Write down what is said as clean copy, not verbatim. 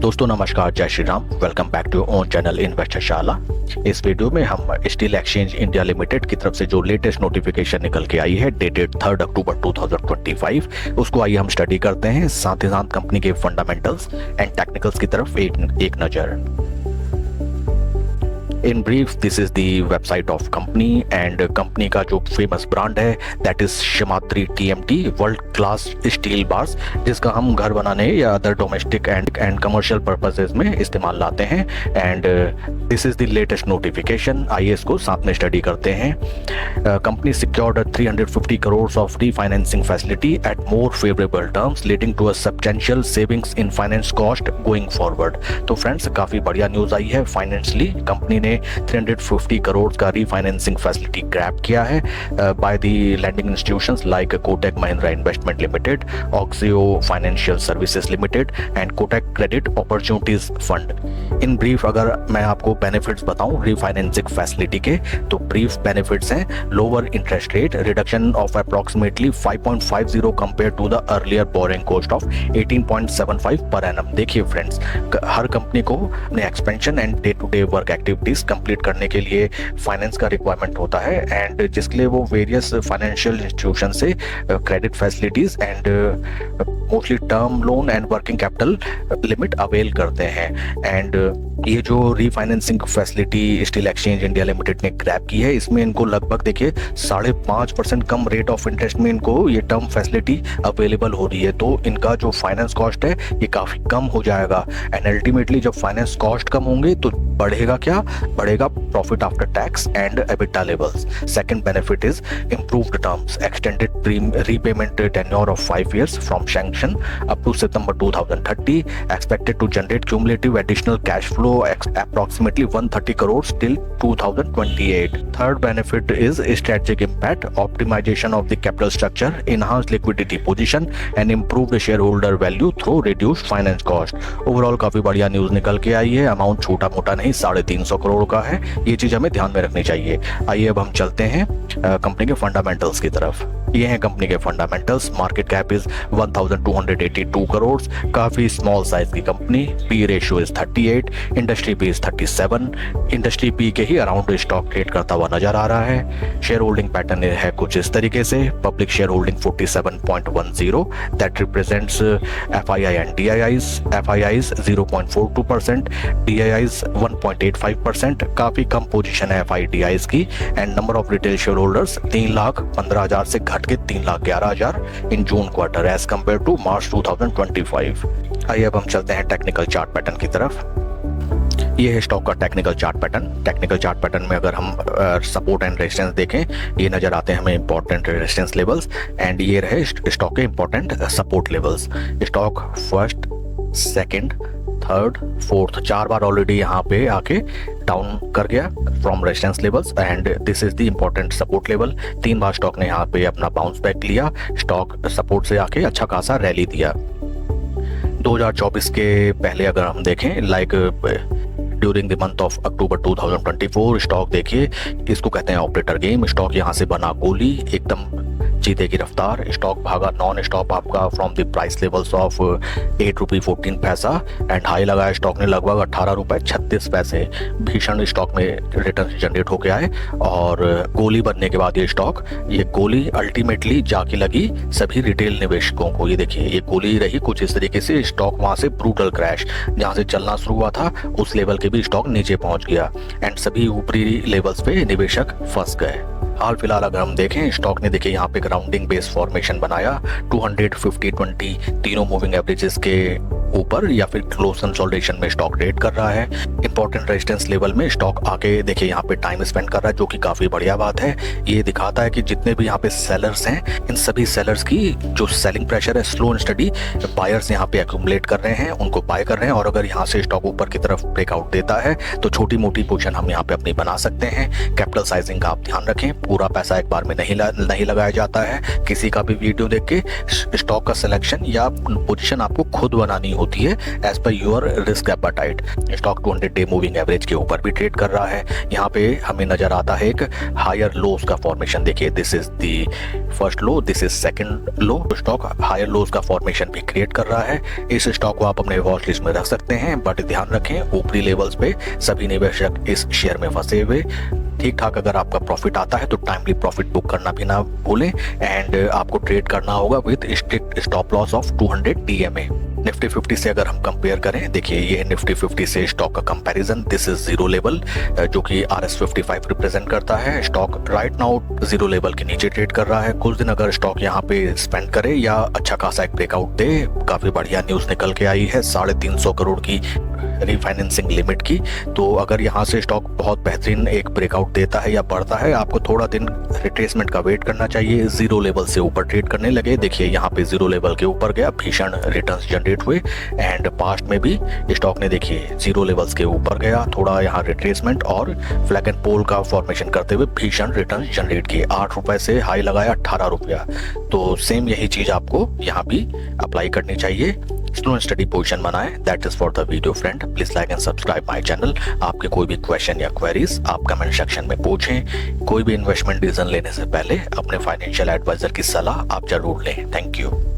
दोस्तों नमस्कार, जय Shri Ram. Welcome back to own channel investor Shala. इस वीडियो में हम स्टील एक्सचेंज इंडिया लिमिटेड की तरफ से जो लेटेस्ट नोटिफिकेशन निकल के आई है डेटेड 3 अक्टूबर 2025 उसको आइए हम स्टडी करते हैं। साथ ही साथ कंपनी के फंडामेंटल्स एंड टेक्निकल्स की तरफ एक नज़र। In brief this is the website of company and company का जो फेमस ब्रांड है दैट इज शिमात्री TMT world class steel bars, जिसका हम घर बनाने या other domestic and commercial purposes में इस्तेमाल लाते हैं। And this is the latest notification. आइए इसको साथ में स्टडी करते हैं। Company secured 350 crore of refinancing facility at more favourable terms leading to a substantial savings in finance cost going forward. तो फ्रेंड्स, काफी बढ़िया न्यूज आई है। फाइनेंशियली कंपनी ने 350 करोड़ का रीफाइनेंसिंग फैसिलिटी ग्रैब किया है by the landing institutions like Kotak Mahindra investment limited, Oxyzo financial services limited and Kotak credit opportunities fund. In brief अगर मैं आपको बेनिफिट्स बताऊं रीफाइनेंसिंग फैसिलिटी के, तो ब्रीफ बेनिफिट्स हैं lower interest rate, reduction of approximately 5.50 compare to the earlier boring cost of 18.75 per annum. देखिए friends, हर company को अपने expansion and day to day work activities complete करने के लिए फाइनेंस का रिक्वायरमेंट होता है एंड जिसके लिए वो वेरियस फाइनेंशियल इंस्टीट्यूशन से credit facilities and mostly term loan and working capital limit avail करते हैं। एंड ये जो refinancing facility steel exchange India limited ने ग्रैब की है, इसमें इनको लगभग देखिए 5.5% कम रेट ऑफ इंटरेस्ट में इनको ये टर्म फैसिलिटी अवेलेबल हो रही है। तो इनका जो फाइनेंस कॉस्ट है ये काफी कम हो जाएगा एंड अल्टीमेटली जब फाइनेंस कॉस्ट कम होंगे तो बढ़ेगा क्या? बढ़ेगा profit after tax and EBITDA levels. Second benefit is improved terms, extended repayment tenure of 5 years from sanction up to सितंबर 2030, expected to generate cumulative additional cash flow approximately 130 crores till 2028. Third benefit is strategic impact, optimization of the capital structure, enhanced liquidity position and improved shareholder value through reduced finance cost. Overall काफी बढ़िया news निकल के आई है। Amount छोटा मोटा नहीं, 350 करोड़ का है। ये चीज हमें ध्यान में रखनी चाहिए। आइए अब हम चलते हैं कंपनी के फंडामेंटल्स की तरफ। ये हैं कंपनी के fundamentals. Market cap is 1282 crore, काफी स्मॉल साइज की company. P ratio is 38, industry P is 37। Industry P के ही अराउंड स्टॉक ट्रेड करता हुआ नजर आ रहा है। शेयर होल्डिंग पैटर्न है कुछ इस तरीके से। Public share holding 47.10 that represents FII and DIIs। FIIs 0.42%, DIIs 1.85%। काफी कम पोजीशन है FII DIIs की। And number of retail share holders 3,15,000 से घट के 3,11,000 in June quarter as compare to March 2025। आइए अब हम चलते हैं टेक्निकल चार्ट पैटर्न की तरफ। ये है स्टॉक का technical chart pattern. Technical chart pattern में अगर हम सपोर्ट एंड रेजिस्टेंस देखें, ये नजर आते हैं हमें इंपॉर्टेंट रेजिस्टेंस लेवल्स एंड ये रहे स्टॉक के important support levels. Stock first, second, third, fourth 4 बार ऑलरेडी यहाँ पे आके डाउन कर गया from resistance levels and this is the important support level. 3 bar stock ने यहाँ पे अपना बाउंस बैक लिया, स्टॉक सपोर्ट से आके अच्छा खासा रैली दिया। 2024 के पहले अगर हम देखें like during the month of October 2024, stock देखिए, इसको कहते हैं ऑपरेटर गेम। स्टॉक यहाँ से बना गोली, एकदम चीते की रफ्तार। स्टॉक भागा नॉन स्टॉप आपका from the price levels of 8 रुपये 14 पैसा एंड हाई लगाया स्टॉक ने लगभग 18 रुपये 36 पैसे। भीषण स्टॉक में रिटर्न जनरेट होके आए और गोली बनने के बाद ये गोली अल्टीमेटली जाके लगी सभी रिटेल निवेशकों को। ये देखिए, ये गोली रही कुछ इस तरीके से। स्टॉक वहां से ब्रूटल क्रैश, जहां से चलना शुरू हुआ था उस लेवल के भी स्टॉक नीचे पहुंच गया एंड सभी ऊपरी लेवल्स पे निवेशक फंस गए। हाल फिलहाल अगर हम देखें, स्टॉक ने देखिए यहाँ पे ग्राउंडिंग बेस फॉर्मेशन बनाया 250-20 तीनों मूविंग एवरेजेस के ऊपर या फिर क्लोज कंसोलिडेशन में स्टॉक ट्रेड कर रहा है। इंपॉर्टेंट रेजिस्टेंस लेवल में स्टॉक आके देखिए यहाँ पे टाइम स्पेंड कर रहा है, जो कि काफी बढ़िया बात है। ये दिखाता है कि जितने भी यहाँ पे सेलर्स हैं, इन सभी सेलर्स की जो सेलिंग प्रेशर है स्लो एंड स्टडी, बायर्स यहाँ पे एक्यूमुलेट कर रहे हैं, उनको बाय कर रहे हैं और अगर यहाँ से स्टॉक ऊपर की तरफ ब्रेकआउट देता है तो छोटी मोटी पोजीशन हम यहाँ पे अपनी बना सकते हैं। कैपिटल साइजिंग का आप ध्यान रखें, पूरा पैसा एक बार में नहीं लगाया जाता है। किसी का भी वीडियो देख के स्टॉक का सिलेक्शन या पोजीशन आपको खुद बनानी होती होती है as per your risk appetite. Stock 200 day moving average के ऊपर भी ट्रेड कर रहा है। यहाँ पे हमें नजर आता है एक हायर लोज का फॉर्मेशन। देखिए this is the first low, this is second low. Stock higher lows का फॉर्मेशन भी क्रिएट कर रहा है। इस स्टॉक को आप अपने वॉच लिस्ट में रख सकते हैं, बट ध्यान रखें ऊपरी लेवल्स पे सभी निवेशक इस शेयर में फंसे हुए। ठीक ठाक अगर आपका प्रॉफिट आता है तो टाइमली प्रॉफिट बुक करना भी ना भूलें एंड आपको ट्रेड करना होगा with strict stop loss of 200 DMA। Nifty 50 से अगर हम कंपेयर करें, देखिए ये निफ्टी 50 से स्टॉक का comparison. This is zero level जो कि RS55 रिप्रेजेंट करता है। Stock right now zero level के नीचे ट्रेड कर रहा है। कुछ दिन अगर स्टॉक यहाँ पे स्पेंड करे या अच्छा खासा एक ब्रेकआउट दे, काफी बढ़िया न्यूज निकल के आई है 350 करोड़ की रिफाइनेंसिंग लिमिट की, तो अगर यहाँ से स्टॉक बहुत बेहतरीन एक ब्रेकआउट देता है या बढ़ता है, आपको थोड़ा दिन रिट्रेसमेंट का वेट करना चाहिए। जीरो लेवल से ऊपर ट्रेड करने लगे। देखिए यहाँ पे जीरो लेवल के ऊपर गया, भीषण रिटर्न्स जनरेट हुए एंड पास्ट में भी स्टॉक ने देखिए जीरो लेवल्स के ऊपर गया, थोड़ा यहाँ रिट्रेसमेंट और फ्लैग एंड पोल का फॉर्मेशन करते हुए भीषण रिटर्न्स जनरेट किए। 8 रुपए से हाई लगाया 18 रुपया। तो सेम यही चीज आपको यहाँ भी अप्लाई करनी चाहिए। स्लो एंड स्टडी पोजीशन बनाएं। That is for the video friend. Please like and subscribe my channel. आपके कोई भी क्वेश्चन या क्वेरीज आप कमेंट सेक्शन में पूछें। कोई भी इन्वेस्टमेंट डिसीजन लेने से पहले अपने फाइनेंशियल एडवाइजर की सलाह आप जरूर लें। Thank you.